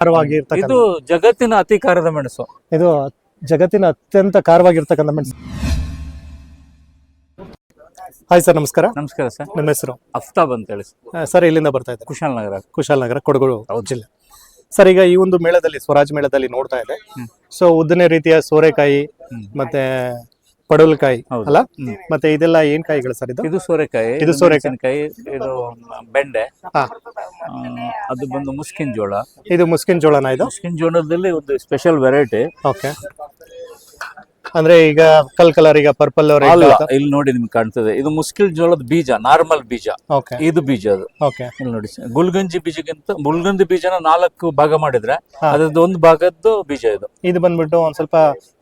ಖಾರವಾಗಿರ್ತಕ್ಕಂಥ ಇದು ಜಗತ್ತಿನ ಅತಿ ಖಾರದ ಮೆಣಸು. ಇದು ಜಗತ್ತಿನ ಅತ್ಯಂತ ಖಾರವಾಗಿರ್ತಕ್ಕಂಥ ಮೆಣಸು. ಹಾಯ್ ಸರ್, ನಮಸ್ಕಾರ. ನಮಸ್ಕಾರ ಸರ್. ನಿಮ್ಮ ಹೆಸರು? ಅಫ್ತಾಬ್ ಅಂತ ಹೇಳಿ ಸರ್. ಇಲ್ಲಿಂದ ಬರ್ತಾ ಇದ್ದಾರೆ? ಕುಶಾಲನಗರ, ಕೊಡಗು ಜಿಲ್ಲೆ. ಸರ್, ಈಗ ಈ ಒಂದು ಮೇಳದಲ್ಲಿ, ಸ್ವರಾಜ್ ಮೇಳದಲ್ಲಿ ನೋಡ್ತಾ ಇದೆ, ಸೊ ಉದ್ದನೆ ರೀತಿಯ ಸೋರೆಕಾಯಿ ಮತ್ತೆ ಪಡವಲಕಾಯಿ ಅಲ್ಲ, ಮತ್ತೆ ಇದೆಲ್ಲ ಏನ್ ಕಾಯಿಗಳು ಸರ್? ಇದು ಸೋರೆಕಾಯಿ, ಇದು ಸೋರೆಕಾಯಿ, ಇದು ಬೆಂಡೆ, ಅದು ಬಂದು ಮುಸ್ಕಿನ್ ಜೋಳ. ಇದು ಮುಸ್ಕಿನ್ ಜೋಳನ? ಇದು ಮುಸ್ಕಿನ್ ಜೋಳದಲ್ಲಿ ಒಂದು ಸ್ಪೆಷಲ್ ವೆರೈಟಿ. ಓಕೆ. ಅಂದ್ರೆ ಈಗ ಕಲರ್, ಈಗ ಪರ್ಪಲ್ ಇಲ್ಲಿ ನೋಡಿ ನಿಮ್ಗೆ ಕಾಣ್ತದೆ, ಇದು ಮುಸ್ಕಿಲ್ ಜೋಳದ ಬೀಜ, ನಾರ್ಮಲ್ ಬೀಜ. ಇದು ಬೀಜ ಅದು. ಇಲ್ಲಿ ನೋಡಿ, ಗುಲ್ಗಂಜಿ ಬೀಜನ 4 ಭಾಗ ಮಾಡಿದ್ರೆ ಅದ್ರದ್ದು ಒಂದು ಭಾಗದ್ದು ಬೀಜ ಇದು. ಇದು ಬಂದ್ಬಿಟ್ಟು ಒಂದ್ ಸ್ವಲ್ಪ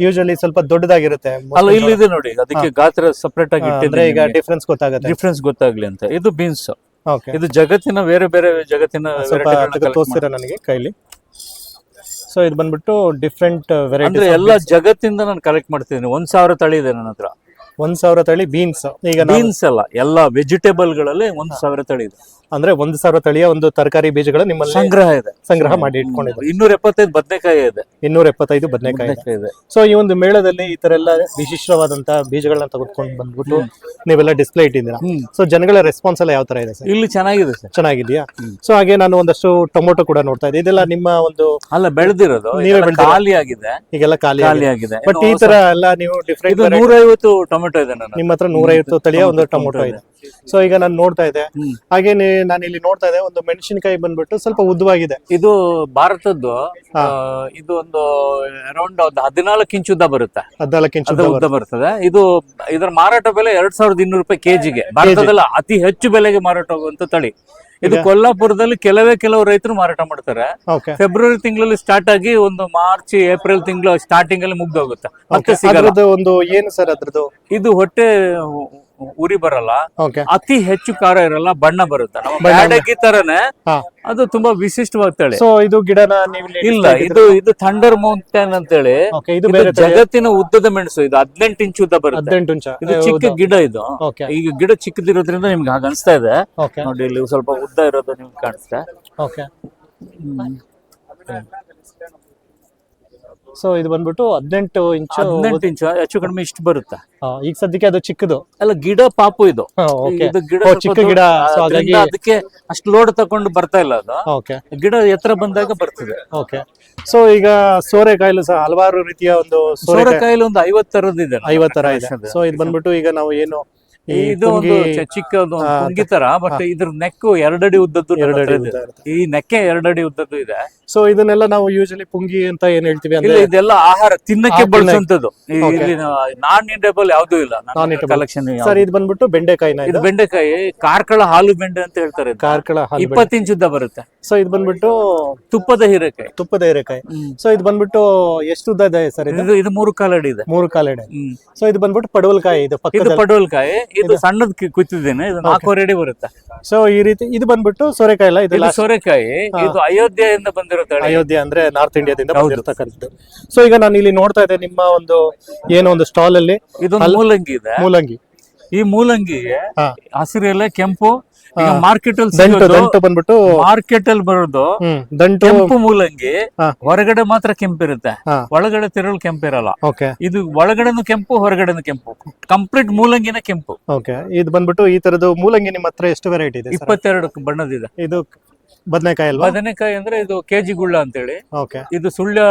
ಯೂಶಲಿ ಸ್ವಲ್ಪ ದೊಡ್ಡದಾಗಿರುತ್ತೆ ಅಲ್ಲ, ಇಲ್ಲಿ ಇದೆ ನೋಡಿ, ಅದಕ್ಕೆ ಗಾತ್ರ ಸಪರೇಟ್ ಆಗಿ ಇಟ್ಟಿದ್ರೆ ಈಗ ಡಿಫ್ರೆನ್ಸ್ ಗೊತ್ತಾಗ್ಲಿ ಅಂತ. ಇದು ಬೀನ್ಸ್. ಇದು ಜಗತ್ತಿನ ಬೇರೆ ಜಗತ್ತಿನ ತೋರಿಸ್ತೀರಾ ನನಗೆ ಕೈಲಿ? ಸೊ ಇದು ಬಂದ್ಬಿಟ್ಟು ಡಿಫ್ರೆಂಟ್ ವೆರೈಟಿ. ಅಂದ್ರೆ ಎಲ್ಲ ಜಗತ್ತಿಂದ ನಾನು ಕಲೆಕ್ಟ್ ಮಾಡ್ತಿದ್ದೀನಿ. 1000 ತಳಿ ಇದೆ ನನ್ನ ಹತ್ರ. 1000 ತಳಿ ಬೀನ್ಸ್? ಈಗ ಬೀನ್ಸ್ ಅಲ್ಲ, ಎಲ್ಲ ವೆಜಿಟೇಬಲ್ ಗಳಲ್ಲಿ 1000 ತಳಿ ಇದೆ. ಅಂದ್ರೆ 1000 ತಳಿಯ ಒಂದು ತರಕಾರಿ ಬೀಜಗಳು ನಿಮ್ಮಲ್ಲಿ ಸಂಗ್ರಹ ಮಾಡಿ ಇಟ್ಕೊಂಡಿದ್ದಾರೆ. 275 ಬದನೆಕಾಯಿ ಇದೆ. 275 ಬದನೆಕಾಯಿ ಇದೆ. ಸೊ ಈ ಒಂದು ಮೇಳದಲ್ಲಿ ಈ ತರ ಎಲ್ಲ ವಿಶಿಷ್ಟವಾದಂತಹ ಬೀಜಗಳನ್ನ ತೆಗೆದುಕೊಂಡು ಬಂದ್ಬಿಟ್ಟು ನೀವೆಲ್ಲ ಡಿಸ್ಪ್ಲೇ ಇಟ್ಟಿದ್ದೀರಾ. ಸೊ ಜನಗಳ ರೆಸ್ಪಾನ್ಸ್ ಎಲ್ಲ ಯಾವ ತರ ಇದೆ ಸರ್? ಇಲ್ಲಿ ಚೆನ್ನಾಗಿದೆ ಸರ್. ಚೆನ್ನಾಗಿದೆಯಾ? ಸೊ ಹಾಗೆ ನಾನು ಒಂದಷ್ಟು ಟೊಮೊಟೊ ಕೂಡ ನೋಡ್ತಾ ಇದ್ದೆ. ಇದೆಲ್ಲ ನಿಮ್ಮ ಒಂದು ಬೆಳೆದಿರೋದು? ನೀವೇ ಖಾಲಿ ಆಗಿದೆ, ಈಗೆಲ್ಲ ಖಾಲಿ ಆಗಿದೆ. ಬಟ್ ಈ ತರ ಎಲ್ಲ ನೀವು ಡಿಫ್ರೆಂಟ್ 150 ಟೊಮೆಟೊ ಇದೆ ನಿಮ್ಮ ಹತ್ರ. 150 ತಳಿಯ ಒಂದು ಟೊಮೊಟೊ ಇದೆ. ಸೊ ಈಗ ನಾನು ನೋಡ್ತಾ ಇದ್ದೆ. ಹಾಗೆ ನಾನು ಇಲ್ಲಿ ನೋಡ್ತಾ ಇದ್ದೆ, ಒಂದು ಮೆಣಸಿನಕಾಯಿ ಬಂದ್ಬಿಟ್ಟು ಸ್ವಲ್ಪ ಉದ್ದವಾಗಿದೆ. ಇದು ಭಾರತದ್ದು. ಇದು ಒಂದು ಅರೌಂಡ್ 14 ಇಂಚ್ ಉದ್ದ ಬರುತ್ತೆ. 14 ಇಂಚ್ ಉದ್ದ ಬರ್ತದೆ. ಇದರ ಮಾರಾಟ ಬೆಲೆ 2200 ರೂಪಾಯಿ ಕೆಜಿಗೆ. ಭಾರತದಲ್ಲಿ ಅತಿ ಹೆಚ್ಚು ಬೆಲೆಗೆ ಮಾರಾಟ ಹೋಗುವಂತ ತಳಿ ಇದು. ಕೊಲ್ಲಾಪುರದಲ್ಲಿ ಕೆಲವು ರೈತರು ಮಾರಾಟ ಮಾಡ್ತಾರೆ. ಫೆಬ್ರವರಿ ತಿಂಗಳಲ್ಲಿ ಸ್ಟಾರ್ಟ್ ಆಗಿ ಒಂದು ಮಾರ್ಚ್ ಏಪ್ರಿಲ್ ತಿಂಗಳು ಸ್ಟಾರ್ಟಿಂಗ್ ಅಲ್ಲಿ ಮುಗ್ದೋಗುತ್ತೆ. ಮತ್ತೆ ಒಂದು ಏನು ಸರ್ ಅದ್ರದ್ದು? ಇದು ಹೊಟ್ಟೆ ಉರಿ ಬರಲ್ಲ, ಅತಿ ಹೆಚ್ಚು ಖಾರ ಇರಲ್ಲ, ಬಣ್ಣ ಬರುತ್ತೆ. ಬ್ಯಾಡಗಿ ತರನೇ ಅದು ತುಂಬಾ ವಿಶಿಷ್ಟವಾದ ತಳಿ. ಸೊ ಇದು ಗಿಡನ ಇಲ್ಲ, ಇದು ಥಂಡರ್ ಮೌಂಟೇನ್ ಅಂತೇಳಿ ಜಗತ್ತಿನ ಉದ್ದದ ಮೆಣಸು. ಇದು 18 ಇಂಚ್ ಉದ್ದ ಬರುತ್ತೆ. 18 ಇಂಚ್. ಇದು ಚಿಕ್ಕ ಗಿಡ. ಇದು ಈಗ ಗಿಡ ಚಿಕ್ಕದಿರೋದ್ರಿಂದ ನಿಮ್ಗೆ ಹಾಗೆ ಅನಿಸ್ತಾ ಇದೆ ನೋಡಿ. ಇಲ್ಲಿ ಸ್ವಲ್ಪ ಉದ್ದ ಇರೋದು ನಿಮ್ಗೆ ಕಾಣಿಸ್ತಾ. ಸೊ ಇದು ಬಂದ್ಬಿಟ್ಟು 18 ಇಂಚ್ ಹೆಚ್ಚು ಕಡಿಮೆ ಇಷ್ಟು ಬರುತ್ತೆ. ಈಗ ಸದ್ಯಕ್ಕೆ ಅದು ಚಿಕ್ಕದು ಅಲ್ಲ, ಗಿಡ ಪಾಪು ಇದು. ಚಿಕ್ಕ ಗಿಡ, ಅದಕ್ಕೆ ಅಷ್ಟು ಲೋಡ್ ತಕೊಂಡು ಬರ್ತಾ ಇಲ್ಲ ಅದು. ಗಿಡ ಎತ್ತರ ಬಂದಾಗ ಬರ್ತದೆ. ಸೊ ಈಗ ಸೋರೆಕಾಯಿಲು ಸಹ ಹಲವಾರು ರೀತಿಯ ಒಂದು ಸೋರೆಕಾಯಿಲು ಒಂದು 50 ತರದ್ದು ಇದೆ. 50 ತರ ಇದೆ. ಸೊ ಇದು ಬಂದ್ಬಿಟ್ಟು ಈಗ ನಾವು ಏನು ಇದು ಒಂದು ಚಿಕ್ಕ ಪುಂಗಿ ತರ, ಬಟ್ ಇದ್ರ ನೆಕ್ 2 ಅಡಿ ಉದ್ದದ್ದು. ಈ ನೆಕ್ಕೆ 2 ಅಡಿ ಉದ್ದದ್ದು ಇದೆ. ಸೊ ಇದನ್ನೆಲ್ಲ ನಾವು ಯೂಶಲಿ ಪುಂಗಿ ಅಂತ ಏನ್ ಹೇಳ್ತೀವಿ ಅಂದ್ರೆ ಇದೆಲ್ಲ ಆಹಾರ ತಿನ್ನಕ್ಕೆ ಬಳಸುವಂತದ್ದು. ಇಲ್ಲಿ ನಾನ್ ಈಟಬಲ್ ಯಾವ್ದು ಇಲ್ಲ ಕಲೆಕ್ಷನ್. ಸರ್ ಇದು ಬಂದ್ಬಿಟ್ಟು ಬೆಂಡೆಕಾಯಿನ? ಇದು ಬೆಂಡೆಕಾಯಿ ಕಾರ್ಕಳ ಹಾಲು ಬೆಂಡೆ ಅಂತ ಹೇಳ್ತಾರೆ. ಕಾರ್ಕಳ 20 ಇಂಚ್ ಉದ್ದ ಬರುತ್ತೆ. ಸೊ ಇದು ಬಂದ್ಬಿಟ್ಟು ತುಪ್ಪದ ಹೀರೆಕಾಯಿ. ಸೊ ಇದು ಬಂದ್ಬಿಟ್ಟು ಎಷ್ಟು ಉದ್ದ ಇದೆ ಸರ್? ಇದು 3/4 ಅಡಿ ಇದೆ. 3/4 ಅಡಿ. ಸೊ ಇದು ಬಂದ್ಬಿಟ್ಟು ಪಡವಲಕಾಯಿ. ಇದು ಪಡವಲಕಾಯಿ. ಇದು ಸಣ್ಣದ್ ಕುತ್ತಿದ್ದೇನೆ. ಇದು 4 ಅಡಿ ಬರುತ್ತೆ. ಸೊ ಈ ರೀತಿ ಇದು ಬಂದ್ಬಿಟ್ಟು ಸೋರೆಕಾಯಿ ಅಲ್ಲ? ಇದು ಸೋರೆಕಾಯಿ. ಇದು ಅಯೋಧ್ಯೆಯಿಂದ ಬಂದಿರೋ ತಳಿ. ಅಯೋಧ್ಯೆ ಅಂದ್ರೆ ನಾರ್ತ್ ಇಂಡಿಯಾದಿಂದ ಬಂದಿರತಕ್ಕಂಥದ್ದು. ಸೊ ಈಗ ನಾನು ಇಲ್ಲಿ ನೋಡ್ತಾ ಇದ್ದೆ ನಿಮ್ಮ ಒಂದು ಏನೋ ಒಂದು ಸ್ಟಾಲ್ ಅಲ್ಲಿ ಇದೊಂದು ಮೂಲಂಗಿ ಇದೆ. ಈ ಮೂಲಂಗಿಗೆ ಹಸಿರು ಎಲೆ, ಕೆಂಪು. ಈಗ ಮಾರ್ಕೆಟ್ ಅಲ್ಲಿ ಬಂದ್ಬಿಟ್ಟು ಮಾರ್ಕೆಟ್ ಅಲ್ಲಿ ಬರೋದು ಕೆಂಪು ಮೂಲಂಗಿ. ಹೊರಗಡೆ ಮಾತ್ರ ಕೆಂಪಿರುತ್ತೆ, ಒಳಗಡೆ ತಿರುಳು ಕೆಂಪಿರಲ್ಲ. ಇದು ಒಳಗಡೆನು ಕೆಂಪು, ಹೊರಗಡೆನು ಕೆಂಪು. ಕಂಪ್ಲೀಟ್ ಮೂಲಂಗಿನ ಕೆಂಪು. ಇದು ಬಂದ್ಬಿಟ್ಟು ಈ ತರದ್ದು ಮೂಲಂಗಿ ನಿಮ್ಮ ಹತ್ರ ಎಷ್ಟು ವೆರೈಟಿ ಇದೆ? 22 ಬಣ್ಣದಿದೆ. ಇದು ಬದನೆಕಾಯಿ ಅಲ್ವಾ? ಬದನೆಕಾಯಿ ಅಂದ್ರೆ ಇದು ಕೆಜಿ ಗುಳ್ಳ ಅಂತೇಳಿ. ಇದು ಸುಳ್ಯ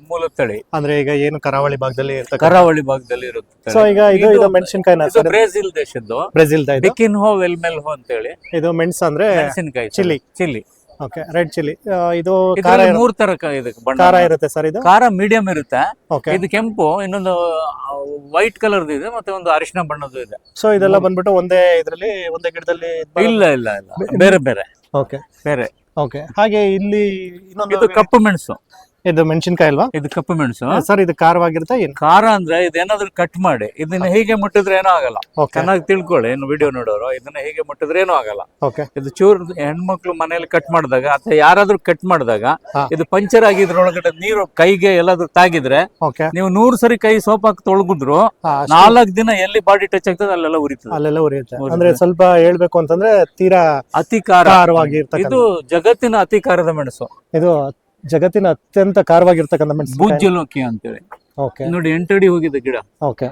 ಮೂಲ ತಳಿ. ಅಂದ್ರೆ ಈಗ ಏನು ಕರಾವಳಿ ಭಾಗದಲ್ಲಿ ಇರುತ್ತೆ. ಸೊ ಈಗ ಇದು ಮೆಣಸಿನಕಾಯಿ ಬ್ರೆಜಿಲ್ ದೇಶದ್ದು. ಡಿಕಿನ್ಹೋ ವೆಲ್ಮೆಲ್ಹೋ ಅಂತೇಳಿ. ಇದು ಮೆಣಸು ಅಂದ್ರೆ ಮೆಣಸಿನಕಾಯಿ, ಚಿಲ್ಲಿ. Red chilli. ಇದು 3 ತರ ಖಾರ ಇರುತ್ತೆ ಸರ್? ಇದು ಖಾರ ಮೀಡಿಯಂ ಇರುತ್ತೆ. ಇದು ಕೆಂಪು, ಇನ್ನೊಂದು ವೈಟ್ ಕಲರ್ ಇದೆ, ಮತ್ತೆ ಒಂದು ಅರಿಶಿನ ಬಣ್ಣದ್ದು ಇದೆ. ಸೊ ಇದೆಲ್ಲ ಬಂದ್ಬಿಟ್ಟು ಒಂದೇ ಗಿಡದಲ್ಲಿ? ಇಲ್ಲ, ಬೇರೆ ಬೇರೆ. ಬೇರೆ. ಹಾಗೆ ಇಲ್ಲಿ ಇದು ಕಪ್ಪು ಮೆಣಸು. ಇದು ಮೆಣಸಿನಕಾಯಿ ಅಲ್ವಾ? ಇದು ಕಪ್ಪು ಮೆಣಸು ಸರ್. ಇದು ಖಾರವಾಗಿರುತ್ತೆ? ಖಾರ ಅಂದ್ರೆ ಇದೇನಾದ್ರೂ ಕಟ್ ಮಾಡಿ ಇದನ್ನ ಹೀಗೆ ಮುಟ್ಟಿದ್ರೆ ಏನೂ ಆಗಲ್ಲ. ಚೆನ್ನಾಗಿ ತಿಳ್ಕೊಳ್ಳಿ, ಇನ್ನು ವಿಡಿಯೋ ನೋಡೋರು. ಇದನ್ನ ಹೀಗೆ ಮುಟ್ಟಿದ್ರೆ ಏನೂ ಆಗಲ್ಲ. ಇದು ಚೂರು ಹೆಣ್ಮಕ್ಳು ಮನೆಯಲ್ಲಿ ಕಟ್ ಮಾಡಿದಾಗ ಅಥವಾ ಯಾರಾದ್ರೂ ಕಟ್ ಮಾಡಿದಾಗ ಇದು ಪಂಚರ್ ಆಗಿ ಇದ್ರೊಳಗಡೆ ನೀರು ಕೈಗೆ ಎಲ್ಲಾದ್ರೂ ತಾಗಿದ್ರೆ ನೀವು 100 ಸರಿ ಕೈ ಸೋಪ್ ಹಾಕಿ ತೊಳಗಿದ್ರು 4 ದಿನ ಎಲ್ಲಿ ಬಾಡಿ ಟಚ್ ಆಗ್ತದೆ ಅಲ್ಲೆಲ್ಲ ಉರಿಯುತ್ತೆ. ಅಂದ್ರೆ ಸ್ವಲ್ಪ ಹೇಳ್ಬೇಕು ಅಂತಂದ್ರೆ ತೀರಾ ಅತಿ ಖಾರವಾಗಿರ್ತದೆ. ಇದು ಜಗತ್ತಿನ ಅತಿ ಖಾರದ ಮೆಣಸು. ಇದು ಜಗತ್ತಿನ ಅತ್ಯಂತ ಖಾರವಾಗಿರ್ತಕ್ಕಂಥ ಮೆಣಸಿನಕಾಯಿ. ಭೂಜ್ಯಲೋಕಿ ಅಂತೇಳಿ ಓಕೆ ನೋಡಿ 8 ಅಡಿ ಹೋಗಿದೆ ಗಿಡ. ಓಕೆ.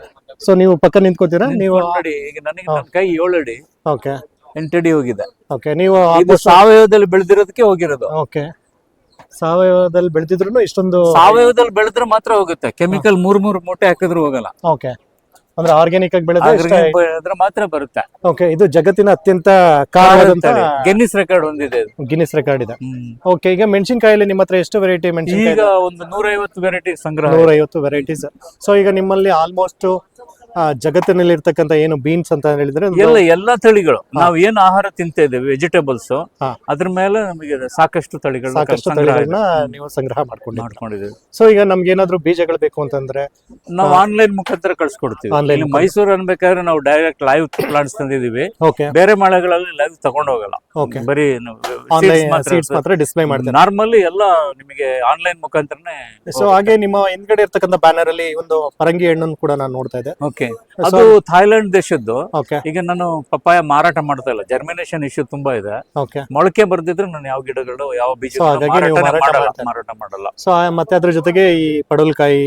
ಸೊ ನೀವು ಪಕ್ಕ ನಿಂತ್ಕೋತೀರಾ? ನೀವು ನೋಡಿ ಈಗ ನನಗೆ ನನ್ನ ಕೈ 7 ಅಡಿ ಓಕೆ 8 ಅಡಿ ಹೋಗಿದೆ. ಓಕೆ. ನೀವು ಇದು ಸಾವಯವದಲ್ಲಿ ಬೆಳೆದಿರೋದಕ್ಕೆ ಹೋಗಿರೋದು. ಓಕೆ. ಸಾವಯವದಲ್ಲಿ ಬೆಳೆದಿದ್ರು ಇಷ್ಟೊಂದು ಸಾವಯವದಲ್ಲಿ ಬೆಳೆದ್ರೆ ಮಾತ್ರ ಹೋಗುತ್ತೆ, ಕೆಮಿಕಲ್ 3 ಮೂಟೆ ಹಾಕಿದ್ರು ಹೋಗಲ್ಲ. ಓಕೆ. ಅಂದ್ರೆ ಆರ್ಗ್ಯಾನಿಕ್ ಆಗಿ ಬೆಳೆದ್ರೆ Organic ಬೆಳೆದ್ರೆ ಮಾತ್ರ ಬರುತ್ತೆ. ಓಕೆ. ಇದು ಜಗತ್ತಿನ ಅತ್ಯಂತ ಖಾರವಾದಂತ ಗಿನ್ನಿಸ್ ರೆಕಾರ್ಡ್ ಹೊಂದಿದೆ ಇದು. ಗಿನ್ನಿಸ್ ರೆಕಾರ್ಡ್ ಇದೆ. ಓಕೆ. ಈಗ ಮೆಣಸಿನಕಾಯಲ್ಲಿ ನಿಮ್ಮ ಹತ್ರ ಎಷ್ಟು ವೆರೈಟಿ ಮೆಣಸಿನಕಾಯಿ? ಈಗ ಒಂದು 150 ವೆರೈಟಿ ಸಂಗ್ರಹ. 150 ವೆರೈಟೀಸ್. ಸೊ ಈಗ ನಿಮ್ಮಲ್ಲಿ ಆಲ್ಮೋಸ್ಟ್ ಜಗತ್ತಿನಲ್ಲಿ ಇರ್ತಕ್ಕಂಥ ಏನು ಬೀನ್ಸ್ ಅಂತ ಹೇಳಿದ್ರೆ ಎಲ್ಲಾ ತಳಿಗಳು ನಾವು ಏನು ಆಹಾರ ತಿಂತಾ ಇದ್ದೇವೆ ವೆಜಿಟೇಬಲ್ಸ್ ಹಾ. ಅದ್ರ ಮೇಲೆ ನಮಗೆ ಸಾಕಷ್ಟು ತಳಿಗಳು ಸಾಕಷ್ಟು ತಳಿಗಳನ್ನ ನೀವು ಸಂಗ್ರಹ ಮಾಡ್ಕೊಂಡಿದ್ದೀವಿ. ಸೊ ಈಗ ನಮ್ಗೆ ಏನಾದ್ರು ಬೀಜಗಳು ಬೇಕು ಅಂತಂದ್ರೆ ನಾವು ಆನ್ಲೈನ್ ಮುಖಾಂತರ ಕಳ್ಸಿಕೊಡ್ತೀವಿ. ಇಲ್ಲಿ ಮೈಸೂರು ಅನ್ಬೇಕಾದ್ರೆ ನಾವು ಡೈರೆಕ್ಟ್ ಲೈವ್ ಪ್ಲಾಂಟ್ಸ್ ತಂದಿದೀವಿ. ಓಕೆ. ಬೇರೆ ಮಳೆಗಳಲ್ಲಿ ಲೈವ್ ತಗೊಂಡು ಹೋಗಲ್ಲ. ಓಕೆ. ಬರೀ ಸೀಡ್ಸ್ ಮಾತ್ರ ಡಿಸ್ಪ್ಲೇ ಮಾಡ್ತಾರೆ. ನಾರ್ಮಲಿ ಎಲ್ಲ ನಿಮಗೆ ಆನ್ಲೈನ್ ಮುಖಾಂತರನೇ. ಸೊ ಹಾಗೆ ನಿಮ್ಮ ಹಿಂದ್ಗಡೆ ಇರ್ತಕ್ಕಂಥ ಬ್ಯಾನರ್ ಅಲ್ಲಿ ಒಂದು ಪರಂಗಿ ಹಣ್ಣನ್ನು ಕೂಡ ನಾನು ನೋಡ್ತಾ ಇದ್ದೆ. ಓಕೆ. ಅದು ಥೈಲ್ಯಾಂಡ್ ದೇಶದ್ದು. ಓಕೆ. ಈಗ ನಾನು ಪಪ್ಪಾಯ ಮಾರಾಟ ಮಾಡ್ತಾ ಇಲ್ಲ, ಜರ್ಮಿನೇಷನ್ ಇಶ್ಯೂ ತುಂಬಾ ಇದೆ. ಓಕೆ. ಮೊಳಕೆ ಬರ್ದಿದ್ರೆ ನಾನು ಯಾವ ಗಿಡಗಳು ಯಾವ ಬೀಜ ಮಾರಾಟ ಮಾಡಲ್ಲ. ಸೊ ಮತ್ತೆ ಅದ್ರ ಜೊತೆಗೆ ಈ ಪಡವಲಕಾಯಿ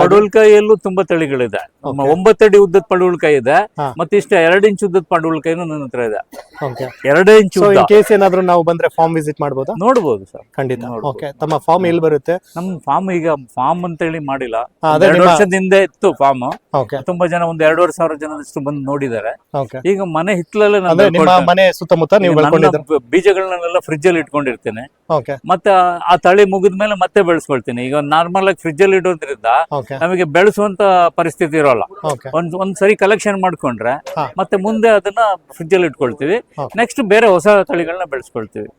ಪಡವಲಕಾಯಿಯಲ್ಲೂ ತುಂಬಾ ತಳಿಗಳಿದೆ. 9 ಅಡಿ ಉದ್ದದ ಪಡವಲಕಾಯಿ ಇದೆ, ಮತ್ತೆ ಇಷ್ಟ 2 ಇಂಚ್ ಉದ್ದದ ಪಡವಲಕಾಯಿನೂ ನನ್ನ ಹತ್ರ ಇದೆ. ಓಕೆ. 2 ಇಂಚ್ ಉದ್ದ. ಕೇಸ್ ಏನಾದ್ರು ನಾವು ಬಂದ್ರೆ ಫಾರ್ಮ್ ವಿಸಿಟ್ ಮಾಡಬಹುದಾ? ನೋಡಬಹುದು ಸರ್, ಖಂಡಿತ. ಓಕೆ. ತಮ್ಮ ಫಾರ್ಮ್ ಎಲ್ಲಿ ಬರುತ್ತೆ? ನಮ್ಮ ಫಾರ್ಮ್ ಈಗ ಫಾರ್ಮ್ ಅಂತ ಹೇಳಿ ಮಾಡಿಲ್ಲ, ಅದೇ 2 ವರ್ಷದಿಂದ ಇತ್ತು ಫಾರ್ಮ್. ಓಕೆ. ತುಂಬಾ ಜನ ಒಂದು 2,500 ಜನದಷ್ಟು ಬಂದು ನೋಡಿದ್ದಾರೆ. ಓಕೆ. ಈಗ ಮನೆ ಹಿತ್ತಲಲ್ಲೇ ಅಂದ್ರೆ ನಿಮ್ಮ ಮನೆ ಸುತ್ತಮುತ್ತ ನೀವು ಬೆಳ್ಕೊಂಡಿದ್ದೀರಾ? ಬೀಜಗಳನ್ನೆಲ್ಲ ಫ್ರಿಜ್ ಅಲ್ಲಿ ಇಟ್ಕೊಂಡಿರ್ತೇನೆ. ಓಕೆ. ಮತ್ತೆ ಆ ತಳಿ ಮುಗಿದ್ಮೇಲೆ ಮತ್ತೆ ಬೆಳೆಸ್ಕೊಳ್ತೀನಿ. ಈಗ ನಾರ್ಮಲ್ ಆಗಿ ಫ್ರಿಜ್ ಅಲ್ಲಿ ಇಡೋದ್ರಿಂದ ಓಕೆ. ನಮಗೆ ಬೆಳೆಸುವಂತ ಪರಿಸ್ಥಿತಿ ಇರೋಲ್ಲ. ಓಕೆ. ಒಂದ್ ಸರಿ ಕಲೆಕ್ಷನ್ ಮಾಡ್ಕೊಂಡ್ರೆ ಮತ್ತೆ ಮುಂದೆ ಅದನ್ನ ಫ್ರಿಜ್ ಅಲ್ಲಿ ಇಟ್ಕೊಳ್ತೀವಿ. Okay. ನೆಕ್ಸ್ಟ್ ಬೇರೆ ಹೊಸ ತಳಿಗಳನ್ನ ಬೆಳೆಸ್ಕೊಳ್ತೀವಿ.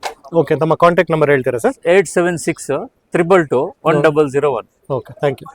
ಓಕೆ. ತಮ್ಮ ಕಾಂಟ್ಯಾಕ್ಟ್ ನಂಬರ್ ಹೇಳ್ತೀರಾ ಸರ್? 876 222 1001. ಓಕೆ. Thank you.